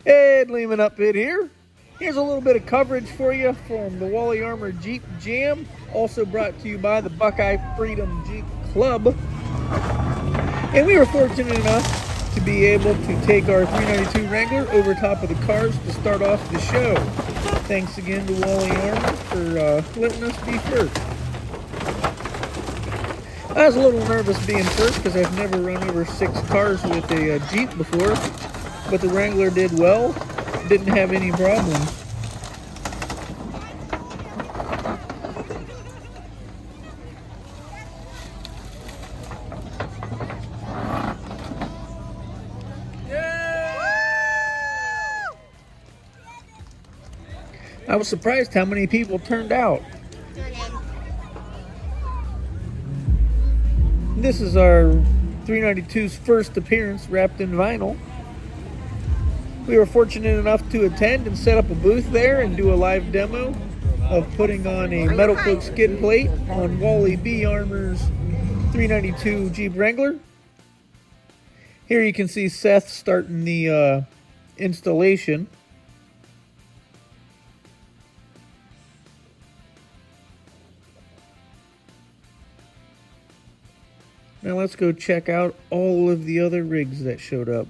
Ed Lehman up it here. Here's a little bit of coverage for you from the Wally Armour Jeep Jam, also brought to you by the Buckeye Freedom Jeep Club. And we were fortunate enough to be able to take our 392 Wrangler over top of the cars to start off the show. Thanks again to Wally Armour for letting us be first. I was a little nervous being first because I've never run over 6 cars with a Jeep before, but the Wrangler did well, didn't have any problems. I was surprised how many people turned out. This is our 392's first appearance wrapped in vinyl. We were fortunate enough to attend and set up a booth there and do a live demo of putting on a Metalcloak skid plate on Wally B. Armour's 392 Jeep Wrangler. Here you can see Seth starting the installation. Now let's go check out all of the other rigs that showed up.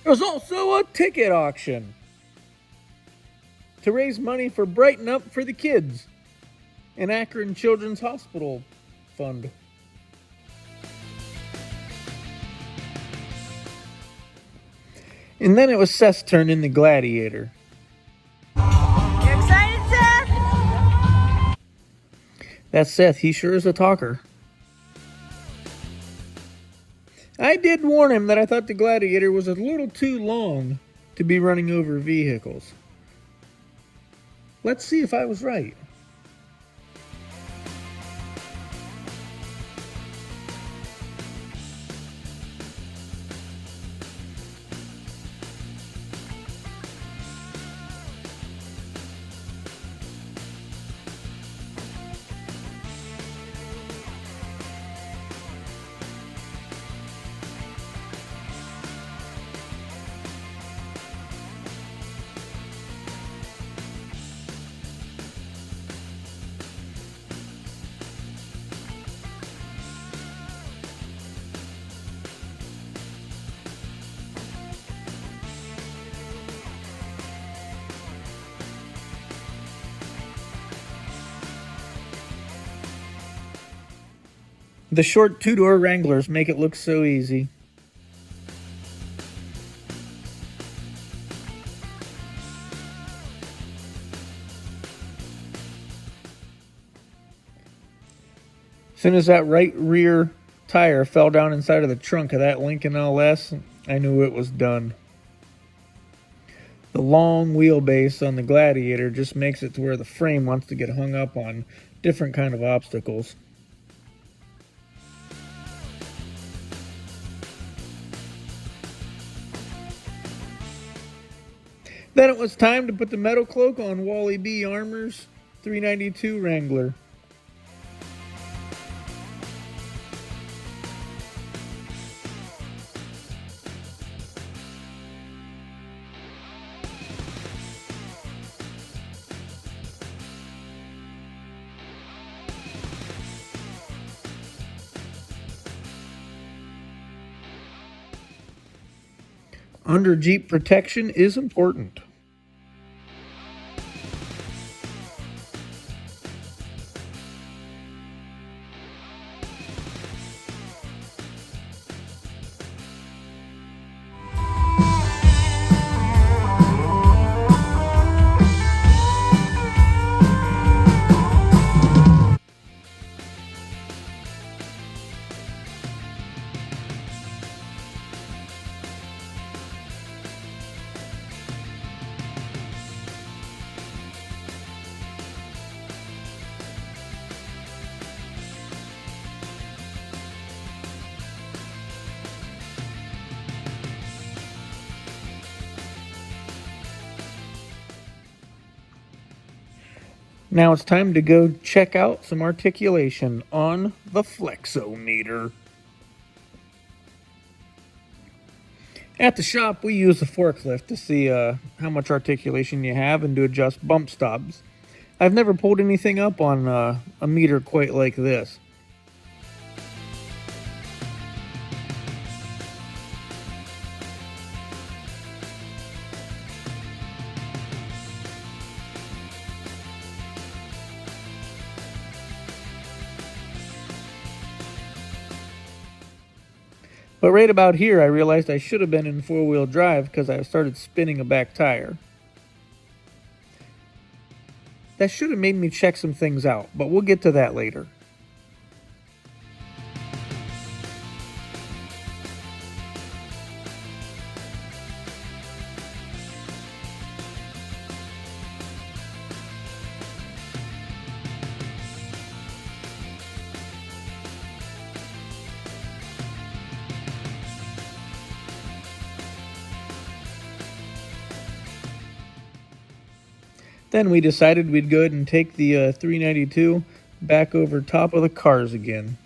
There was also a ticket auction to raise money for Brighten Up for the kids, an Akron Children's Hospital fund. And then it was Seth's turn in the Gladiator. You excited, Seth? That's Seth. He sure is a talker. I did warn him that I thought the Gladiator was a little too long to be running over vehicles. Let's see if I was right. The short two-door Wranglers make it look so easy. As soon as that right rear tire fell down inside of the trunk of that Lincoln LS, I knew it was done. The long wheelbase on the Gladiator just makes it to where the frame wants to get hung up on different kind of obstacles. Then it was time to put the Metalcloak on Wally Armour's 392 Wrangler. Under Jeep protection is important. Now it's time to go check out some articulation on the flexometer. At the shop, we use a forklift to see how much articulation you have and to adjust bump stops. I've never pulled anything up on a meter quite like this. But right about here, I realized I should have been in four-wheel drive because I started spinning a back tire. That should have made me check some things out, but we'll get to that later. Then we decided we'd go ahead and take the 392 back over top of the cars again.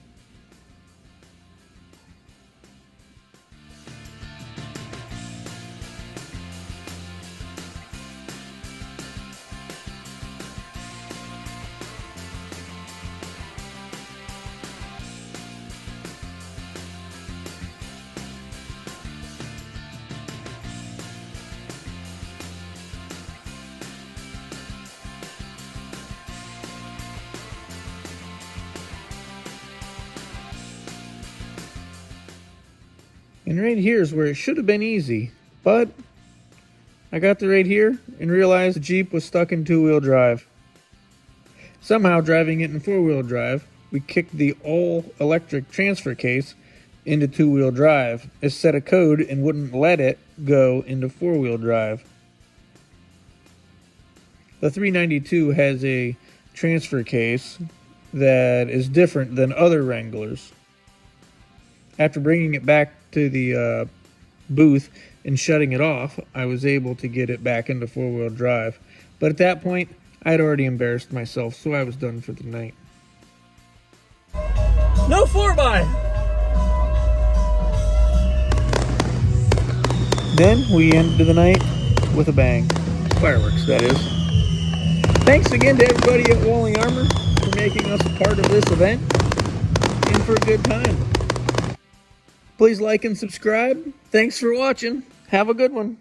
And right here is where it should have been easy, but I got the right here and realized the Jeep was stuck in two-wheel drive. Somehow driving it in four-wheel drive, we kicked the all-electric transfer case into two-wheel drive. It set a code and wouldn't let it go into four-wheel drive. The 392 has a transfer case that is different than other Wranglers. After bringing it back to the booth and shutting it off, I was able to get it back into four-wheel drive. But at that point, I'd already embarrassed myself, so I was done for the night. No 4x! Then we ended the night with a bang. Fireworks, that is. Thanks again to everybody at Wally Armour for making us a part of this event and for a good time. Please like and subscribe. Thanks for watching. Have a good one.